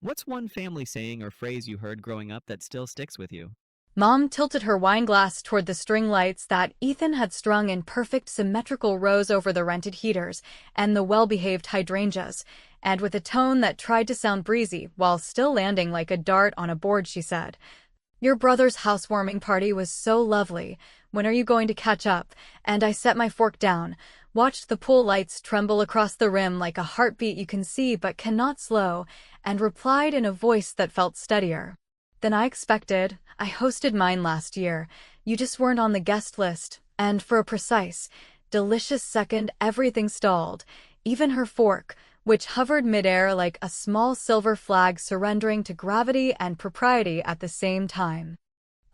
What's one family saying or phrase you heard growing up that still sticks with you? Mom tilted her wine glass toward the string lights that Ethan had strung in perfect symmetrical rows over the rented heaters and the well-behaved hydrangeas, and with a tone that tried to sound breezy while still landing like a dart on a board, she said, "Your brother's housewarming party was so lovely. When are you going to catch up?" And I set my fork down, watched the pool lights tremble across the rim like a heartbeat you can see but cannot slow, and replied in a voice that felt steadier than I expected. "I hosted mine last year. You just weren't on the guest list." And for a precise, delicious second, everything stalled, even her fork, which hovered midair like a small silver flag surrendering to gravity and propriety at the same time.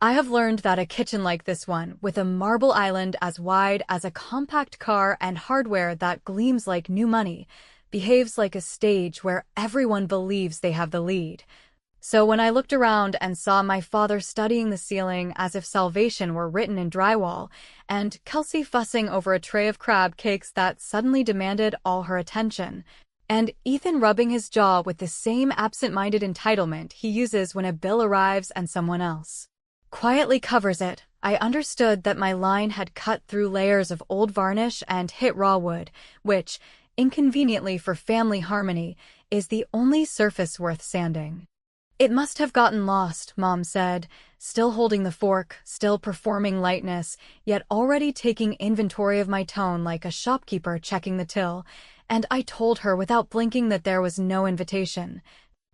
I have learned that a kitchen like this one, with a marble island as wide as a compact car and hardware that gleams like new money, behaves like a stage where everyone believes they have the lead. So when I looked around and saw my father studying the ceiling as if salvation were written in drywall, and Kelsey fussing over a tray of crab cakes that suddenly demanded all her attention, and Ethan rubbing his jaw with the same absent-minded entitlement he uses when a bill arrives and someone else quietly covers it, I understood that my line had cut through layers of old varnish and hit raw wood, which, inconveniently for family harmony, is the only surface worth sanding. "It must have gotten lost," Mom said, still holding the fork, still performing lightness, yet already taking inventory of my tone like a shopkeeper checking the till, and I told her without blinking that there was no invitation,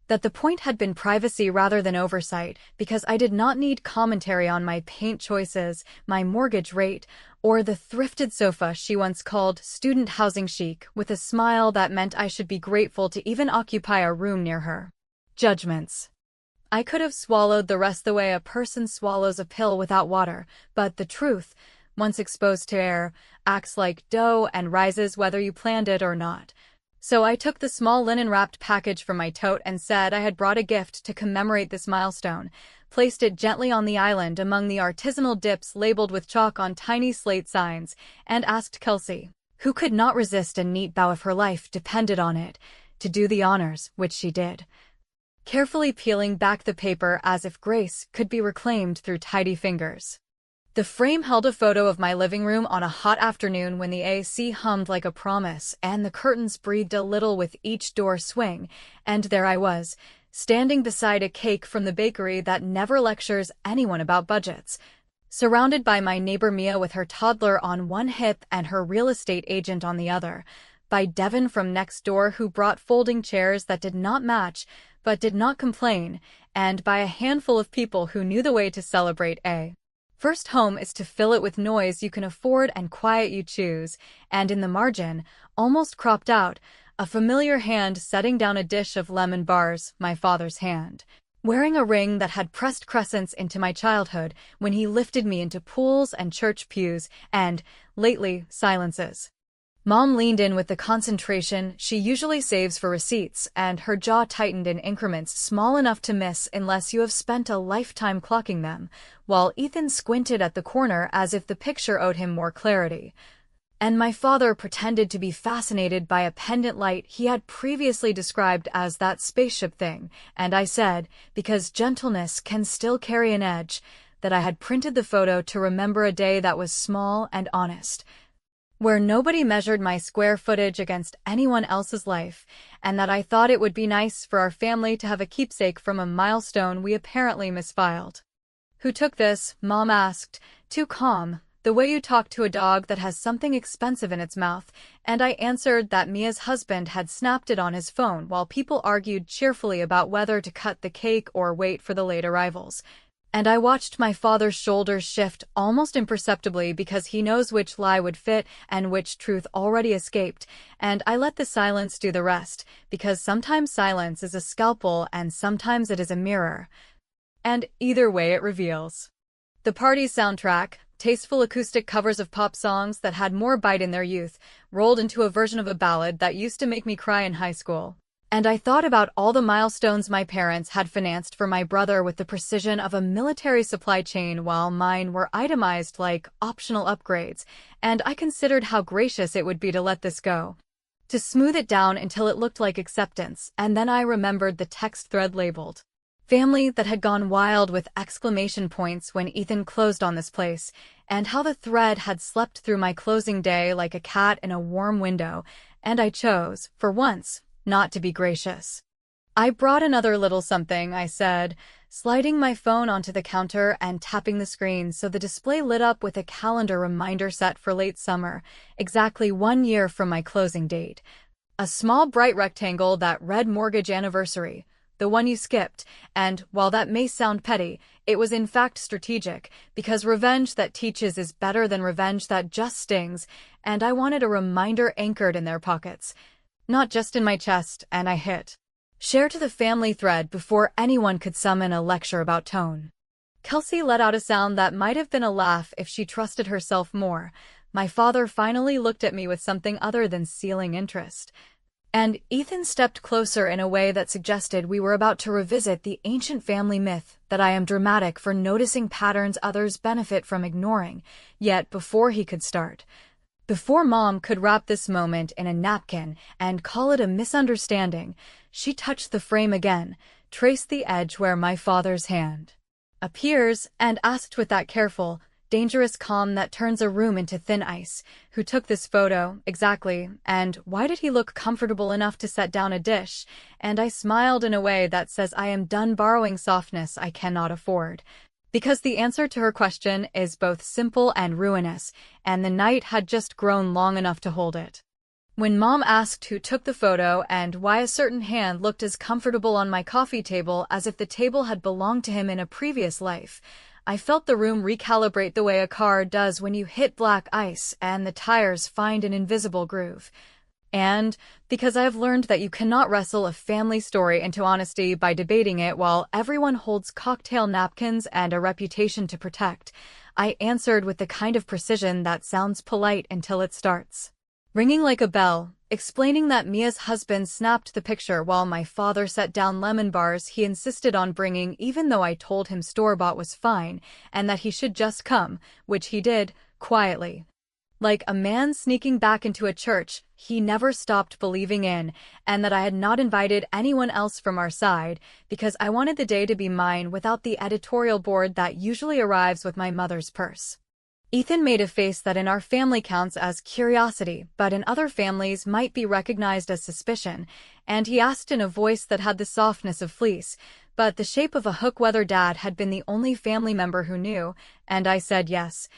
that the point had been privacy rather than oversight, because I did not need commentary on my paint choices, my mortgage rate, or the thrifted sofa she once called student housing chic, with a smile that meant I should be grateful to even occupy a room near her judgments. I could have swallowed the rest the way a person swallows a pill without water, but the truth, once exposed to air, acts like dough and rises whether you planned it or not. So I took the small linen-wrapped package from my tote and said I had brought a gift to commemorate this milestone, placed it gently on the island among the artisanal dips labeled with chalk on tiny slate signs, and asked Kelsey, who could not resist a neat bow if her life depended on it, to do the honors, which she did, carefully peeling back the paper as if grace could be reclaimed through tidy fingers. The frame held a photo of my living room on a hot afternoon when the AC hummed like a promise and the curtains breathed a little with each door swing, and there I was, standing beside a cake from the bakery that never lectures anyone about budgets, surrounded by my neighbor Mia with her toddler on one hip and her real estate agent on the other, by Devin from next door who brought folding chairs that did not match but did not complain, and by a handful of people who knew the way to celebrate a first home is to fill it with noise you can afford and quiet you choose, and in the margin, almost cropped out, a familiar hand setting down a dish of lemon bars, my father's hand, wearing a ring that had pressed crescents into my childhood when he lifted me into pools and church pews, and, lately, silences. Mom leaned in with the concentration she usually saves for receipts, and her jaw tightened in increments small enough to miss unless you have spent a lifetime clocking them, while Ethan squinted at the corner as if the picture owed him more clarity. And my father pretended to be fascinated by a pendant light he had previously described as that spaceship thing, and I said, because gentleness can still carry an edge, that I had printed the photo to remember a day that was small and honest, where nobody measured my square footage against anyone else's life, and that I thought it would be nice for our family to have a keepsake from a milestone we apparently misfiled. "Who took this?" Mom asked, too calm, the way you talk to a dog that has something expensive in its mouth, and I answered that Mia's husband had snapped it on his phone while people argued cheerfully about whether to cut the cake or wait for the late arrivals. And I watched my father's shoulders shift almost imperceptibly because he knows which lie would fit and which truth already escaped, and I let the silence do the rest, because sometimes silence is a scalpel and sometimes it is a mirror. And either way it reveals. The party's soundtrack, tasteful acoustic covers of pop songs that had more bite in their youth, rolled into a version of a ballad that used to make me cry in high school. And I thought about all the milestones my parents had financed for my brother with the precision of a military supply chain while mine were itemized like optional upgrades, and I considered how gracious it would be to let this go. to smooth it down until it looked like acceptance, and then I remembered the text thread labeled family that had gone wild with exclamation points when Ethan closed on this place, and how the thread had slept through my closing day like a cat in a warm window, and I chose, for once, not to be gracious. I brought another little something, I said, sliding my phone onto the counter and tapping the screen so the display lit up with a calendar reminder set for late summer, exactly 1 year from my closing date. A small bright rectangle that read mortgage anniversary, the one you skipped, and while that may sound petty, it was in fact strategic, because revenge that teaches is better than revenge that just stings, and I wanted a reminder anchored in their pockets, not just in my chest, and I hit share to the family thread before anyone could summon a lecture about tone. Kelsey let out a sound that might have been a laugh if she trusted herself more. My father finally looked at me with something other than sealing interest. And Ethan stepped closer in a way that suggested we were about to revisit the ancient family myth that I am dramatic for noticing patterns others benefit from ignoring. Yet before he could start, before Mom could wrap this moment in a napkin and call it a misunderstanding, she touched the frame again, traced the edge where my father's hand appears, and asked with that careful, dangerous calm that turns a room into thin ice, "Who took this photo, exactly, and why did he look comfortable enough to set down a dish?" And I smiled in a way that says I am done borrowing softness I cannot afford. Because the answer to her question is both simple and ruinous, and the night had just grown long enough to hold it. When Mom asked who took the photo and why a certain hand looked as comfortable on my coffee table as if the table had belonged to him in a previous life, I felt the room recalibrate the way a car does when you hit black ice and the tires find an invisible groove. And because I have learned that you cannot wrestle a family story into honesty by debating it while everyone holds cocktail napkins and a reputation to protect, I answered with the kind of precision that sounds polite until it starts ringing like a bell, explaining that Mia's husband snapped the picture while my father set down lemon bars he insisted on bringing even though I told him store-bought was fine and that he should just come, which he did, quietly. Like a man sneaking back into a church he never stopped believing in, and that I had not invited anyone else from our side because I wanted the day to be mine without the editorial board that usually arrives with my mother's purse. Ethan made a face that in our family counts as curiosity, but in other families might be recognized as suspicion, and he asked in a voice that had the softness of fleece, but the shape of a hook-weather dad had been the only family member who knew, and I said yes,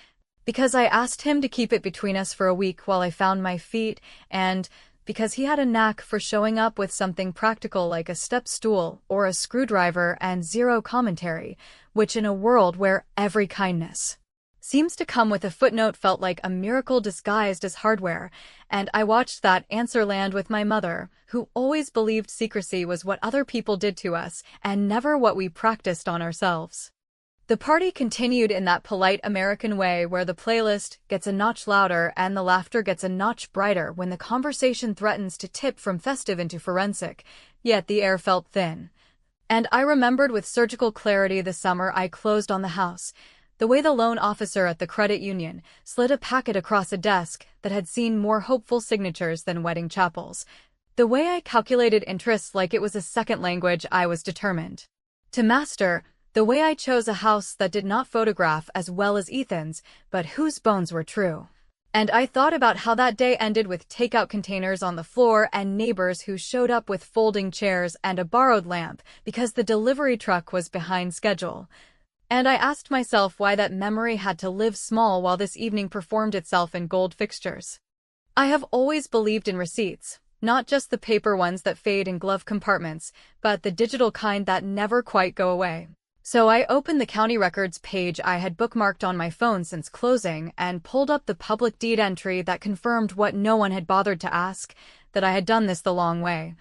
because I asked him to keep it between us for a week while I found my feet, and because he had a knack for showing up with something practical like a step stool or a screwdriver and zero commentary, which in a world where every kindness seems to come with a footnote felt like a miracle disguised as hardware, and I watched that answer land with my mother, who always believed secrecy was what other people did to us and never what we practiced on ourselves. The party continued in that polite American way where the playlist gets a notch louder and the laughter gets a notch brighter when the conversation threatens to tip from festive into forensic, yet the air felt thin. And I remembered with surgical clarity the summer I closed on the house, the way the loan officer at the credit union slid a packet across a desk that had seen more hopeful signatures than wedding chapels. The way I calculated interest like it was a second language I was determined to master. The way I chose a house that did not photograph as well as Ethan's, but whose bones were true. And I thought about how that day ended with takeout containers on the floor and neighbors who showed up with folding chairs and a borrowed lamp because the delivery truck was behind schedule. And I asked myself why that memory had to live small while this evening performed itself in gold fixtures. I have always believed in receipts, not just the paper ones that fade in glove compartments, but the digital kind that never quite go away. So I opened the county records page I had bookmarked on my phone since closing and pulled up the public deed entry that confirmed what no one had bothered to ask, that I had done this the long way.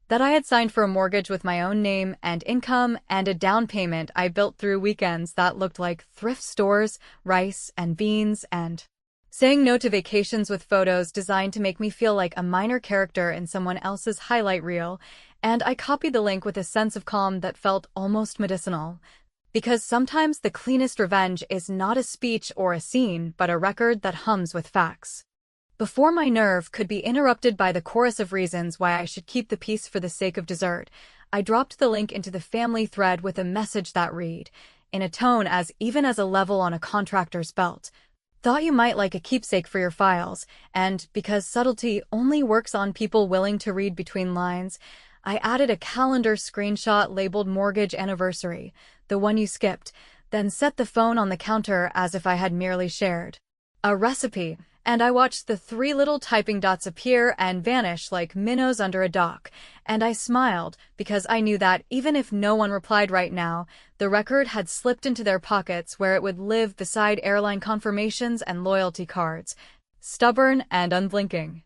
That I had signed for a mortgage with my own name and income and a down payment I built through weekends that looked like thrift stores, rice and beans, and saying no to vacations with photos designed to make me feel like a minor character in someone else's highlight reel, and I copied the link with a sense of calm that felt almost medicinal. Because sometimes the cleanest revenge is not a speech or a scene, but a record that hums with facts. Before my nerve could be interrupted by the chorus of reasons why I should keep the peace for the sake of dessert, I dropped the link into the family thread with a message that read, in a tone as even as a level on a contractor's belt. Thought you might like a keepsake for your files, and because subtlety only works on people willing to read between lines, I added a calendar screenshot labeled mortgage anniversary, the one you skipped, then set the phone on the counter as if I had merely shared a recipe, and I watched the three little typing dots appear and vanish like minnows under a dock, and I smiled because I knew that even if no one replied right now, the record had slipped into their pockets where it would live beside airline confirmations and loyalty cards, stubborn and unblinking.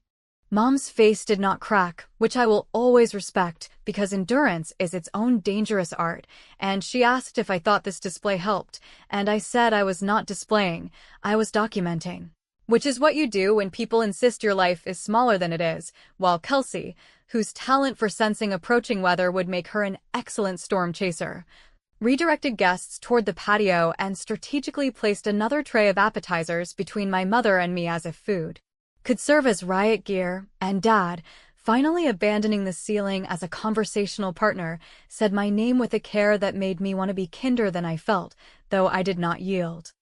Mom's face did not crack, which I will always respect because endurance is its own dangerous art, and she asked if I thought this display helped, and I said I was not displaying, I was documenting. Which is what you do when people insist your life is smaller than it is, while Kelsey, whose talent for sensing approaching weather would make her an excellent storm chaser, redirected guests toward the patio and strategically placed another tray of appetizers between my mother and me as if food could serve as riot gear, and Dad, finally abandoning the ceiling as a conversational partner, said my name with a care that made me want to be kinder than I felt, though I did not yield.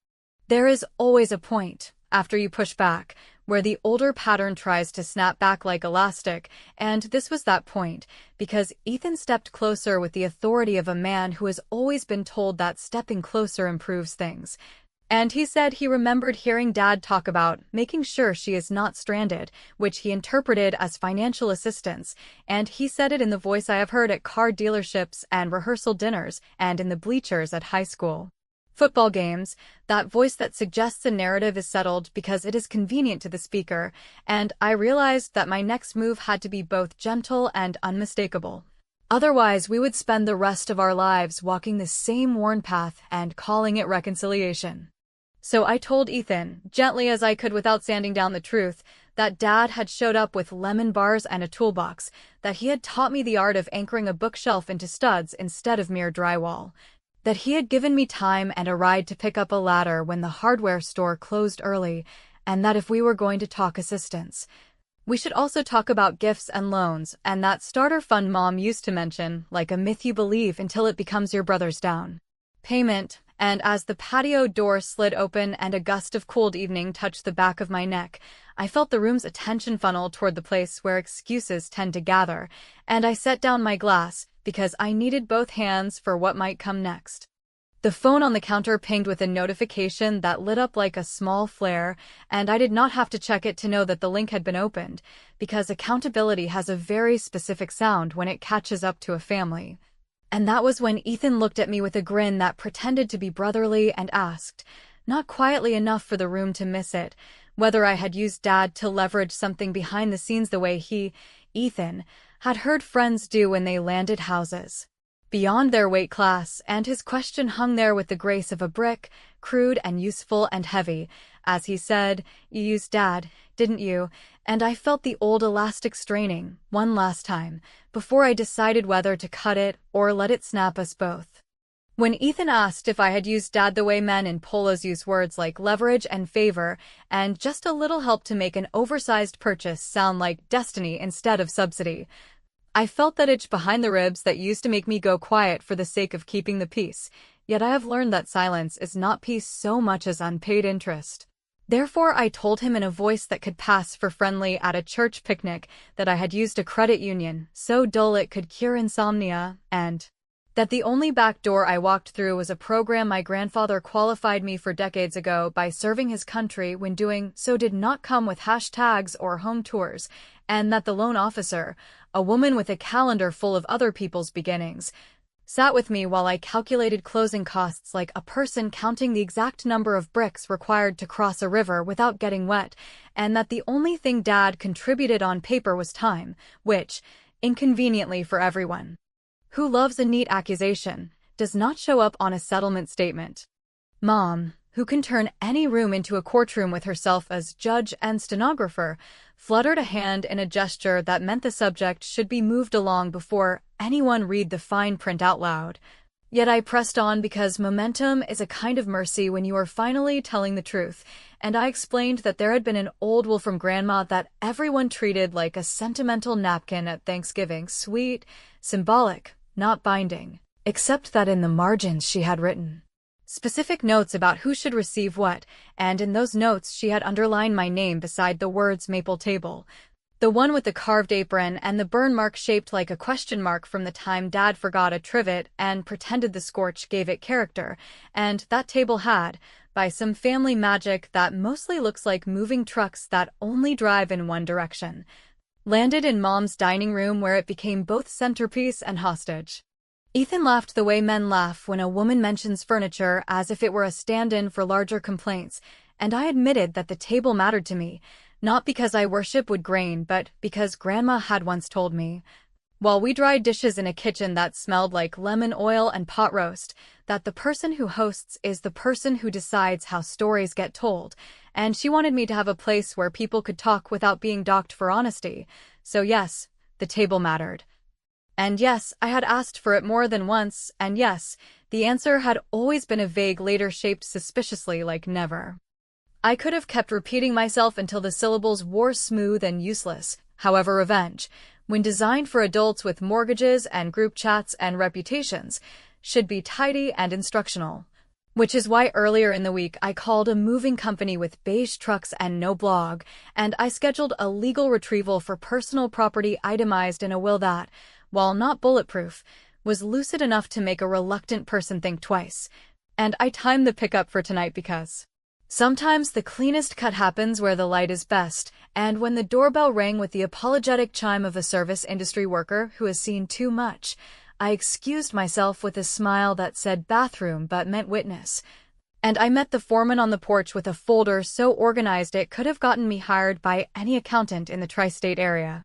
There is always a point, after you push back, where the older pattern tries to snap back like elastic, and this was that point, because Ethan stepped closer with the authority of a man who has always been told that stepping closer improves things. And he said he remembered hearing Dad talk about making sure she is not stranded, which he interpreted as financial assistance, and he said it in the voice I have heard at car dealerships and rehearsal dinners and in the bleachers at high school football games, that voice that suggests a narrative is settled because it is convenient to the speaker, and I realized that my next move had to be both gentle and unmistakable. Otherwise, we would spend the rest of our lives walking the same worn path and calling it reconciliation. So I told Ethan, gently as I could without sanding down the truth, that Dad had showed up with lemon bars and a toolbox, that he had taught me the art of anchoring a bookshelf into studs instead of mere drywall, that he had given me time and a ride to pick up a ladder when the hardware store closed early, and that if we were going to talk assistance, we should also talk about gifts and loans, and that starter fund Mom used to mention, like a myth you believe until it becomes your brother's down payment. And as the patio door slid open and a gust of cold evening touched the back of my neck, I felt the room's attention funnel toward the place where excuses tend to gather, and I set down my glass because I needed both hands for what might come next. The phone on the counter pinged with a notification that lit up like a small flare, and I did not have to check it to know that the link had been opened, because accountability has a very specific sound when it catches up to a family. And that was when Ethan looked at me with a grin that pretended to be brotherly and asked, not quietly enough for the room to miss it, whether I had used Dad to leverage something behind the scenes the way he, Ethan, had heard friends do when they landed houses beyond their weight class, and his question hung there with the grace of a brick, crude and useful and heavy, as he said, "You used Dad, didn't you?" And I felt the old elastic straining, one last time, before I decided whether to cut it or let it snap us both. When Ethan asked if I had used Dad the way men in polos use words like leverage and favor, and just a little help to make an oversized purchase sound like destiny instead of subsidy, I felt that itch behind the ribs that used to make me go quiet for the sake of keeping the peace, yet I have learned that silence is not peace so much as unpaid interest. Therefore I told him in a voice that could pass for friendly at a church picnic that I had used a credit union, so dull it could cure insomnia, and that the only back door I walked through was a program my grandfather qualified me for decades ago by serving his country when doing so did not come with hashtags or home tours, and that the loan officer, a woman with a calendar full of other people's beginnings, sat with me while I calculated closing costs like a person counting the exact number of bricks required to cross a river without getting wet, and that the only thing Dad contributed on paper was time, which, inconveniently for everyone who loves a neat accusation, does not show up on a settlement statement. Mom, who can turn any room into a courtroom with herself as judge and stenographer, fluttered a hand in a gesture that meant the subject should be moved along before anyone read the fine print out loud. Yet I pressed on because momentum is a kind of mercy when you are finally telling the truth, and I explained that there had been an old rule from Grandma that everyone treated like a sentimental napkin at Thanksgiving, sweet, symbolic, not binding, except that in the margins she had written specific notes about who should receive what, and in those notes she had underlined my name beside the words maple table. The one with the carved apron and the burn mark shaped like a question mark from the time Dad forgot a trivet and pretended the scorch gave it character, and that table had, by some family magic that mostly looks like moving trucks that only drive in one direction, landed in Mom's dining room where it became both centerpiece and hostage. Ethan laughed the way men laugh when a woman mentions furniture as if it were a stand-in for larger complaints, and I admitted that the table mattered to me, not because I worship wood grain, but because Grandma had once told me, while we dried dishes in a kitchen that smelled like lemon oil and pot roast, that the person who hosts is the person who decides how stories get told, and she wanted me to have a place where people could talk without being docked for honesty. So yes, the table mattered. And yes, I had asked for it more than once, and yes, the answer had always been a vague later shaped suspiciously like never. I could have kept repeating myself until the syllables wore smooth and useless. However, revenge, when designed for adults with mortgages and group chats and reputations, should be tidy and instructional. Which is why earlier in the week I called a moving company with beige trucks and no blog, and I scheduled a legal retrieval for personal property itemized in a will that, while not bulletproof, was lucid enough to make a reluctant person think twice. And I timed the pickup for tonight because sometimes the cleanest cut happens where the light is best, and when the doorbell rang with the apologetic chime of a service industry worker who has seen too much, I excused myself with a smile that said bathroom but meant witness. And I met the foreman on the porch with a folder so organized it could have gotten me hired by any accountant in the tri-state area.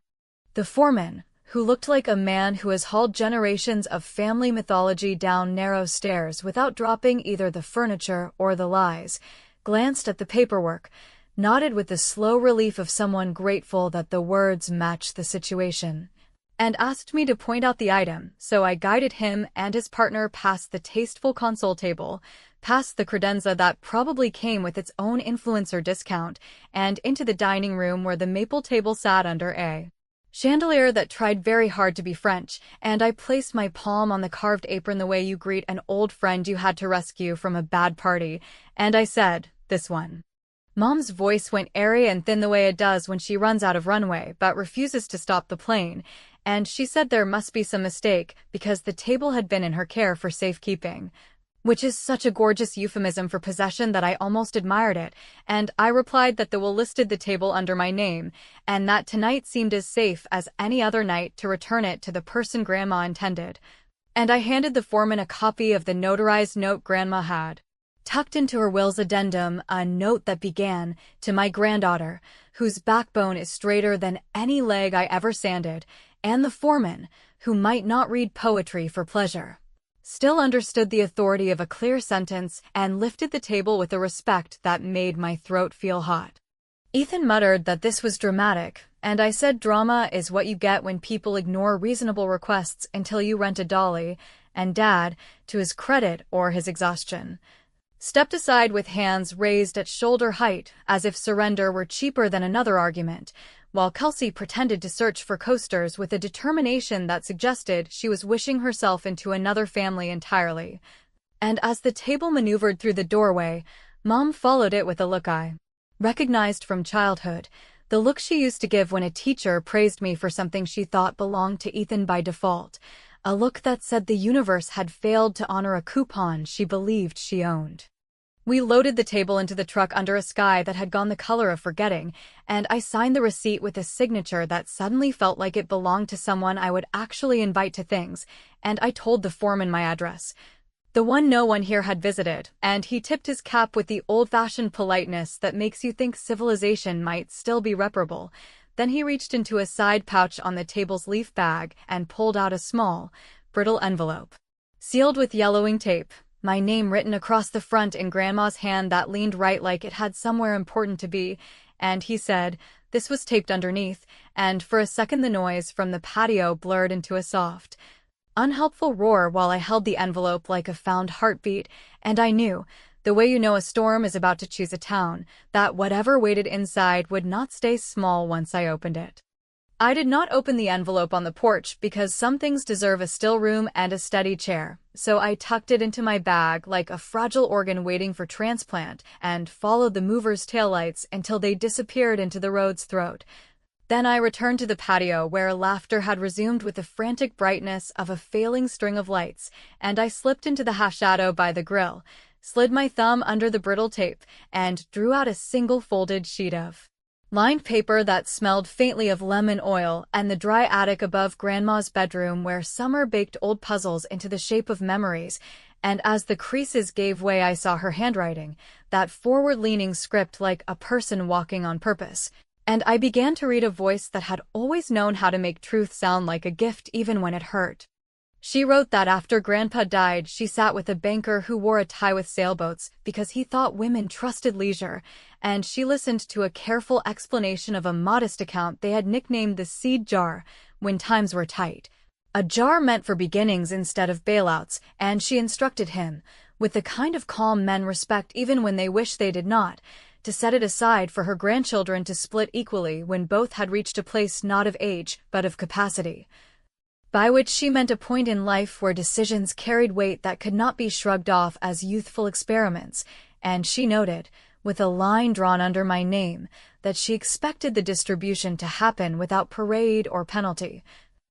The foreman, who looked like a man who has hauled generations of family mythology down narrow stairs without dropping either the furniture or the lies, glanced at the paperwork, nodded with the slow relief of someone grateful that the words matched the situation, and asked me to point out the item, so I guided him and his partner past the tasteful console table, past the credenza that probably came with its own influencer discount, and into the dining room where the maple table sat under a chandelier that tried very hard to be French, and I placed my palm on the carved apron the way you greet an old friend you had to rescue from a bad party, and I said, "This one." Mom's voice went airy and thin the way it does when she runs out of runway but refuses to stop the plane, and she said there must be some mistake because the table had been in her care for safekeeping, which is such a gorgeous euphemism for possession that I almost admired it, and I replied that the will listed the table under my name, and that tonight seemed as safe as any other night to return it to the person Grandma intended. And I handed the foreman a copy of the notarized note Grandma had tucked into her will's addendum, a note that began, "To my granddaughter, whose backbone is straighter than any leg I ever sanded," and the foreman, who might not read poetry for pleasure, still understood the authority of a clear sentence and lifted the table with a respect that made my throat feel hot. Ethan muttered that this was dramatic, and I said drama is what you get when people ignore reasonable requests until you rent a dolly, and Dad, to his credit or his exhaustion, stepped aside with hands raised at shoulder height as if surrender were cheaper than another argument, while Kelsey pretended to search for coasters with a determination that suggested she was wishing herself into another family entirely. And as the table maneuvered through the doorway, Mom followed it with a look I recognized from childhood, the look she used to give when a teacher praised me for something she thought belonged to Ethan by default, a look that said the universe had failed to honor a coupon she believed she owned. We loaded the table into the truck under a sky that had gone the color of forgetting, and I signed the receipt with a signature that suddenly felt like it belonged to someone I would actually invite to things, and I told the foreman my address, the one no one here had visited, and he tipped his cap with the old-fashioned politeness that makes you think civilization might still be reparable. Then he reached into a side pouch on the table's leaf bag and pulled out a small, brittle envelope, sealed with yellowing tape, my name written across the front in Grandma's hand that leaned right like it had somewhere important to be, and he said, this was taped underneath, and for a second the noise from the patio blurred into a soft unhelpful roar while I held the envelope like a found heartbeat, and I knew, the way you know a storm is about to choose a town, that whatever waited inside would not stay small once I opened it. I did not open the envelope on the porch because some things deserve a still room and a steady chair, so I tucked it into my bag like a fragile organ waiting for transplant and followed the mover's taillights until they disappeared into the road's throat. Then I returned to the patio where laughter had resumed with the frantic brightness of a failing string of lights, and I slipped into the half-shadow by the grill, slid my thumb under the brittle tape, and drew out a single folded sheet of lined paper that smelled faintly of lemon oil and the dry attic above Grandma's bedroom where summer baked old puzzles into the shape of memories, and as the creases gave way I saw her handwriting, that forward-leaning script like a person walking on purpose, and I began to read a voice that had always known how to make truth sound like a gift even when it hurt. She wrote that after Grandpa died, she sat with a banker who wore a tie with sailboats because he thought women trusted leisure, and she listened to a careful explanation of a modest account they had nicknamed the seed jar when times were tight. A jar meant for beginnings instead of bailouts, and she instructed him, with the kind of calm men respect even when they wish they did not, to set it aside for her grandchildren to split equally when both had reached a place not of age but of capacity. By which she meant a point in life where decisions carried weight that could not be shrugged off as youthful experiments, and she noted, with a line drawn under my name, that she expected the distribution to happen without parade or penalty,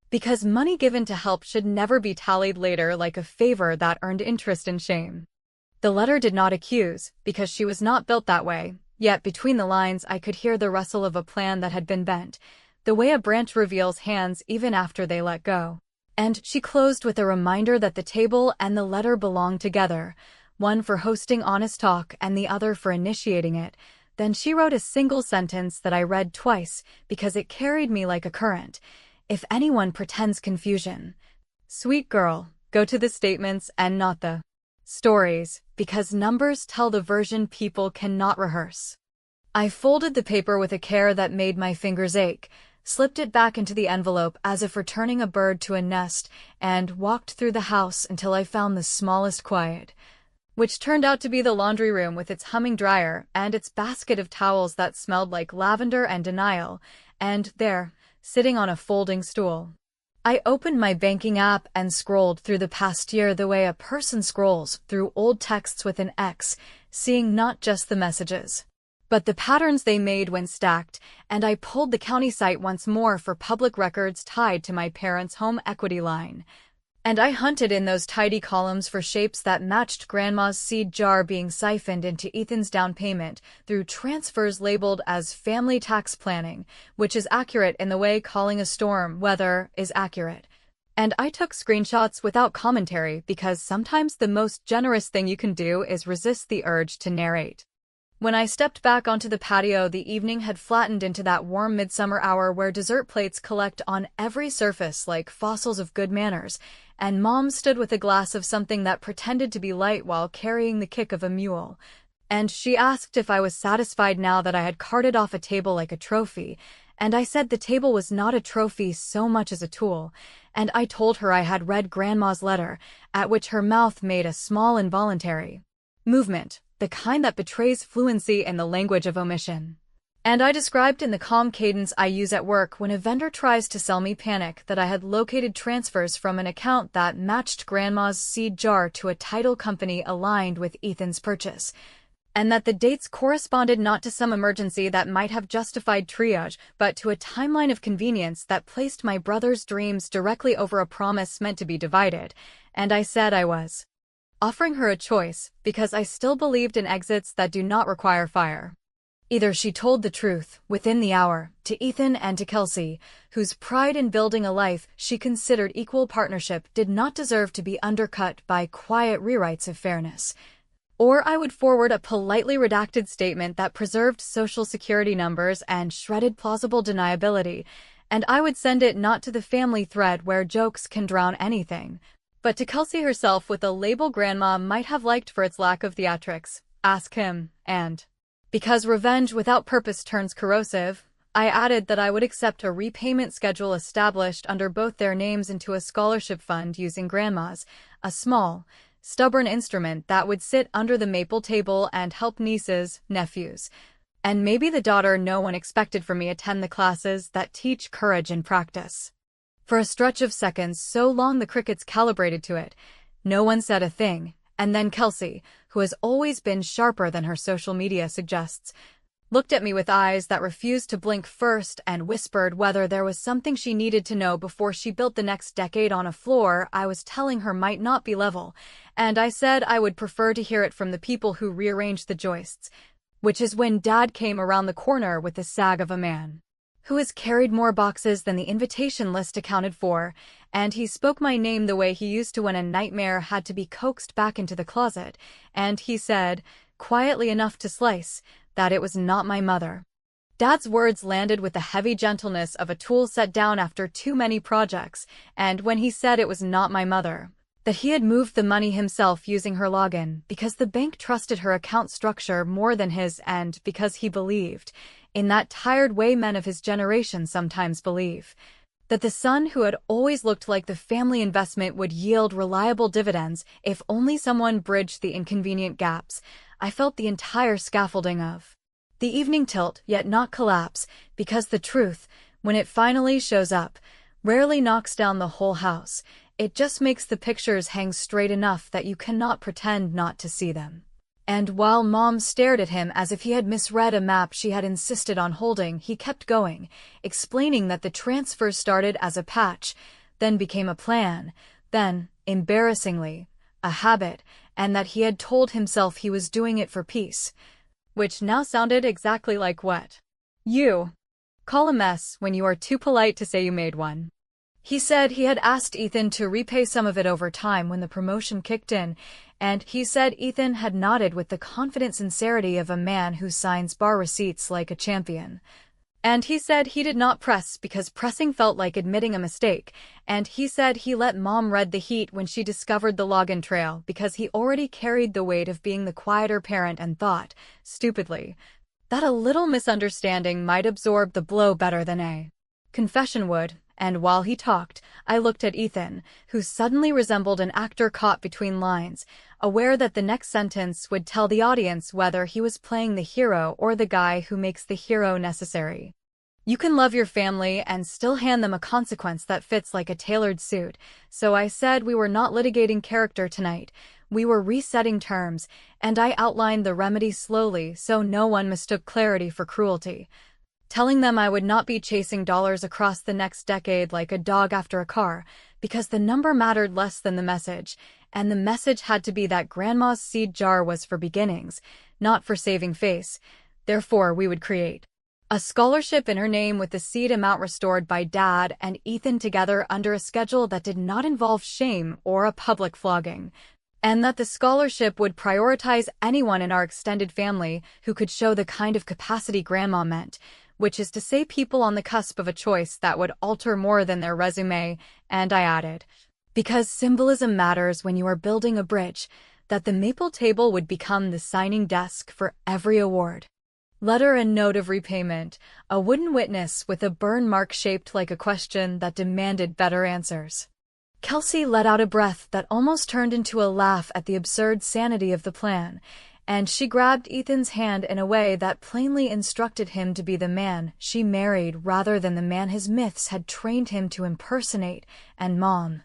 because money given to help should never be tallied later like a favor that earned interest and shame. The letter did not accuse, because she was not built that way, yet between the lines I could hear the rustle of a plan that had been bent, the way a branch reveals hands even after they let go. And she closed with a reminder that the table and the letter belonged together, one for hosting honest talk and the other for initiating it. Then she wrote a single sentence that I read twice because it carried me like a current. If anyone pretends confusion, sweet girl, go to the statements and not the stories, because numbers tell the version people cannot rehearse. I folded the paper with a care that made my fingers ache, slipped it back into the envelope as if returning a bird to a nest, and walked through the house until I found the smallest quiet, which turned out to be the laundry room with its humming dryer and its basket of towels that smelled like lavender and denial, and there, sitting on a folding stool, I opened my banking app and scrolled through the past year the way a person scrolls through old texts with an X, seeing not just the messages, but the patterns they made when stacked, and I pulled the county site once more for public records tied to my parents' home equity line. And I hunted in those tidy columns for shapes that matched Grandma's seed jar being siphoned into Ethan's down payment through transfers labeled as family tax planning, which is accurate in the way calling a storm weather is accurate. And I took screenshots without commentary because sometimes the most generous thing you can do is resist the urge to narrate. When I stepped back onto the patio, the evening had flattened into that warm midsummer hour where dessert plates collect on every surface like fossils of good manners, and Mom stood with a glass of something that pretended to be light while carrying the kick of a mule. And she asked if I was satisfied now that I had carted off a table like a trophy, and I said the table was not a trophy so much as a tool, and I told her I had read Grandma's letter, at which her mouth made a small involuntary movement, the kind that betrays fluency in the language of omission. And I described in the calm cadence I use at work when a vendor tries to sell me panic that I had located transfers from an account that matched Grandma's seed jar to a title company aligned with Ethan's purchase, and that the dates corresponded not to some emergency that might have justified triage, but to a timeline of convenience that placed my brother's dreams directly over a promise meant to be divided, and I said I was offering her a choice, because I still believed in exits that do not require fire. Either she told the truth, within the hour, to Ethan and to Kelsey, whose pride in building a life she considered equal partnership did not deserve to be undercut by quiet rewrites of fairness. Or I would forward a politely redacted statement that preserved social security numbers and shredded plausible deniability, and I would send it not to the family thread where jokes can drown anything, but to Kelsey herself with a label Grandma might have liked for its lack of theatrics. Ask him, and because revenge without purpose turns corrosive, I added that I would accept a repayment schedule established under both their names into a scholarship fund using Grandma's, a small, stubborn instrument that would sit under the maple table and help nieces, nephews, and maybe the daughter no one expected from me attend the classes that teach courage and practice. For a stretch of seconds so long the crickets calibrated to it, no one said a thing, and then Kelsey, who has always been sharper than her social media suggests, looked at me with eyes that refused to blink first and whispered whether there was something she needed to know before she built the next decade on a floor I was telling her might not be level, and I said I would prefer to hear it from the people who rearranged the joists, which is when Dad came around the corner with the sag of a man who has carried more boxes than the invitation list accounted for, and he spoke my name the way he used to when a nightmare had to be coaxed back into the closet, and he said, quietly enough to slice, that it was not my mother. Dad's words landed with the heavy gentleness of a tool set down after too many projects, and when he said it was not my mother, that he had moved the money himself using her login because the bank trusted her account structure more than his and because he believed, in that tired way men of his generation sometimes believe, that the son who had always looked like the family investment would yield reliable dividends if only someone bridged the inconvenient gaps. I felt the entire scaffolding of the evening tilt, yet not collapse, because the truth, when it finally shows up, rarely knocks down the whole house. It just makes the pictures hang straight enough that you cannot pretend not to see them. And while Mom stared at him as if he had misread a map she had insisted on holding, he kept going, explaining that the transfer started as a patch, then became a plan, then, embarrassingly, a habit, and that he had told himself he was doing it for peace, which now sounded exactly like what you call a mess when you are too polite to say you made one. He said he had asked Ethan to repay some of it over time when the promotion kicked in, and he said Ethan had nodded with the confident sincerity of a man who signs bar receipts like a champion. And he said he did not press because pressing felt like admitting a mistake, and he said he let Mom read the heat when she discovered the login trail because he already carried the weight of being the quieter parent and thought, stupidly, that a little misunderstanding might absorb the blow better than a confession would. And while he talked, I looked at Ethan, who suddenly resembled an actor caught between lines, aware that the next sentence would tell the audience whether he was playing the hero or the guy who makes the hero necessary. You can love your family and still hand them a consequence that fits like a tailored suit, so I said we were not litigating character tonight, we were resetting terms, and I outlined the remedy slowly so no one mistook clarity for cruelty, telling them I would not be chasing dollars across the next decade like a dog after a car, because the number mattered less than the message, and the message had to be that Grandma's seed jar was for beginnings, not for saving face. Therefore, we would create a scholarship in her name with the seed amount restored by Dad and Ethan together under a schedule that did not involve shame or a public flogging, and that the scholarship would prioritize anyone in our extended family who could show the kind of capacity Grandma meant, which is to say people on the cusp of a choice that would alter more than their resume, and I added, because symbolism matters when you are building a bridge, that the maple table would become the signing desk for every award letter and note of repayment, a wooden witness with a burn mark shaped like a question that demanded better answers. Kelsey let out a breath that almost turned into a laugh at the absurd sanity of the plan, and she grabbed Ethan's hand in a way that plainly instructed him to be the man she married rather than the man his myths had trained him to impersonate, and Mom,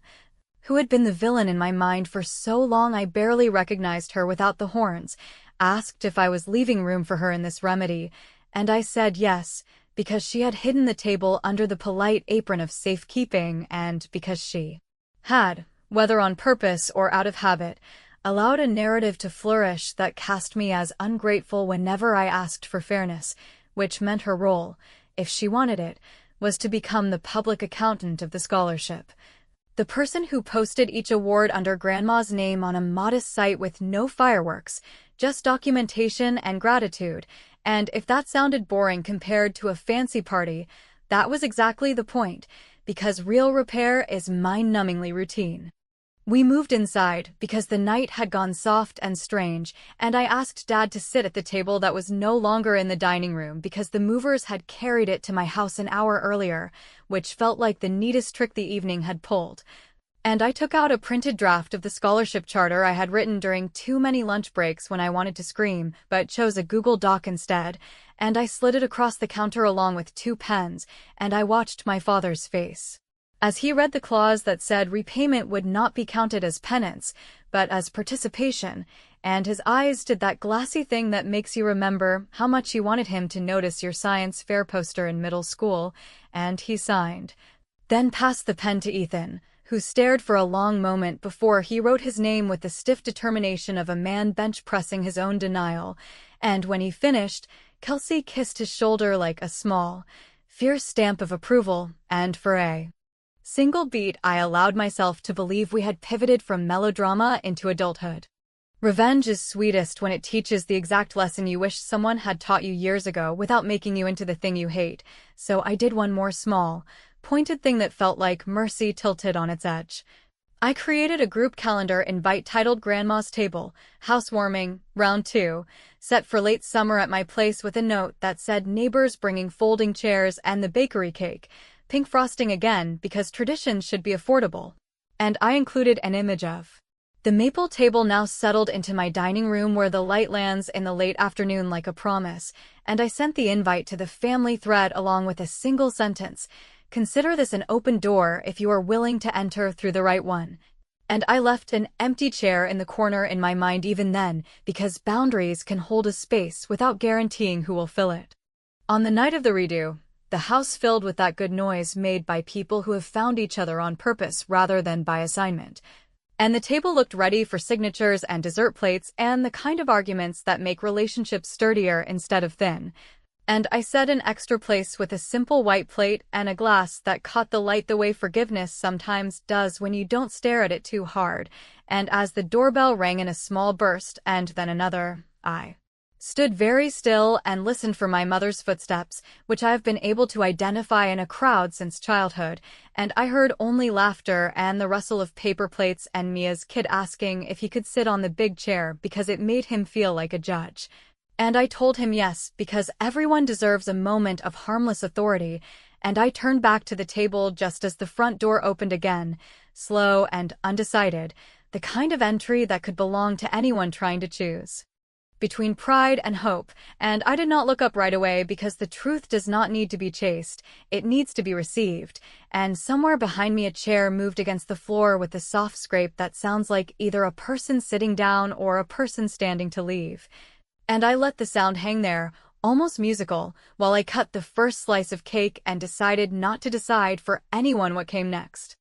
who had been the villain in my mind for so long I barely recognized her without the horns, asked if I was leaving room for her in this remedy, and I said yes, because she had hidden the table under the polite apron of safekeeping and because she had, whether on purpose or out of habit, allowed a narrative to flourish that cast me as ungrateful whenever I asked for fairness, which meant her role, if she wanted it, was to become the public accountant of the scholarship. The person who posted each award under Grandma's name on a modest site with no fireworks, just documentation and gratitude, and if that sounded boring compared to a fancy party, that was exactly the point, because real repair is mind-numbingly routine. We moved inside because the night had gone soft and strange, and I asked Dad to sit at the table that was no longer in the dining room because the movers had carried it to my house an hour earlier, which felt like the neatest trick the evening had pulled. And I took out a printed draft of the scholarship charter I had written during too many lunch breaks when I wanted to scream, but chose a Google Doc instead, and I slid it across the counter along with 2 pens, and I watched my father's face as he read the clause that said repayment would not be counted as penance, but as participation, and his eyes did that glassy thing that makes you remember how much you wanted him to notice your science fair poster in middle school, and he signed. Then passed the pen to Ethan, who stared for a long moment before he wrote his name with the stiff determination of a man bench-pressing his own denial, and when he finished, Kelsey kissed his shoulder like a small, fierce stamp of approval, and for a single beat I allowed myself to believe we had pivoted from melodrama into adulthood. Revenge is sweetest when it teaches the exact lesson you wish someone had taught you years ago without making you into the thing you hate, so I did one more small, pointed thing that felt like mercy tilted on its edge. I created a group calendar invite titled Grandma's Table, Housewarming, Round 2, set for late summer at my place with a note that said neighbors bringing folding chairs and the bakery cake, pink frosting again because traditions should be affordable. And I included an image of the maple table now settled into my dining room where the light lands in the late afternoon like a promise, and I sent the invite to the family thread along with a single sentence. Consider this an open door if you are willing to enter through the right one. And I left an empty chair in the corner in my mind even then, because boundaries can hold a space without guaranteeing who will fill it. On the night of the redo, the house filled with that good noise made by people who have found each other on purpose rather than by assignment. And the table looked ready for signatures and dessert plates and the kind of arguments that make relationships sturdier instead of thin. And I set an extra place with a simple white plate and a glass that caught the light the way forgiveness sometimes does when you don't stare at it too hard. And as the doorbell rang in a small burst and then another, I stood very still and listened for my mother's footsteps, which I have been able to identify in a crowd since childhood, and I heard only laughter and the rustle of paper plates and Mia's kid asking if he could sit on the big chair because it made him feel like a judge. And I told him yes, because everyone deserves a moment of harmless authority, and I turned back to the table just as the front door opened again, slow and undecided, the kind of entry that could belong to anyone trying to choose between pride and hope, and I did not look up right away because the truth does not need to be chased, it needs to be received, and somewhere behind me a chair moved against the floor with a soft scrape that sounds like either a person sitting down or a person standing to leave. And I let the sound hang there, almost musical, while I cut the first slice of cake and decided not to decide for anyone what came next.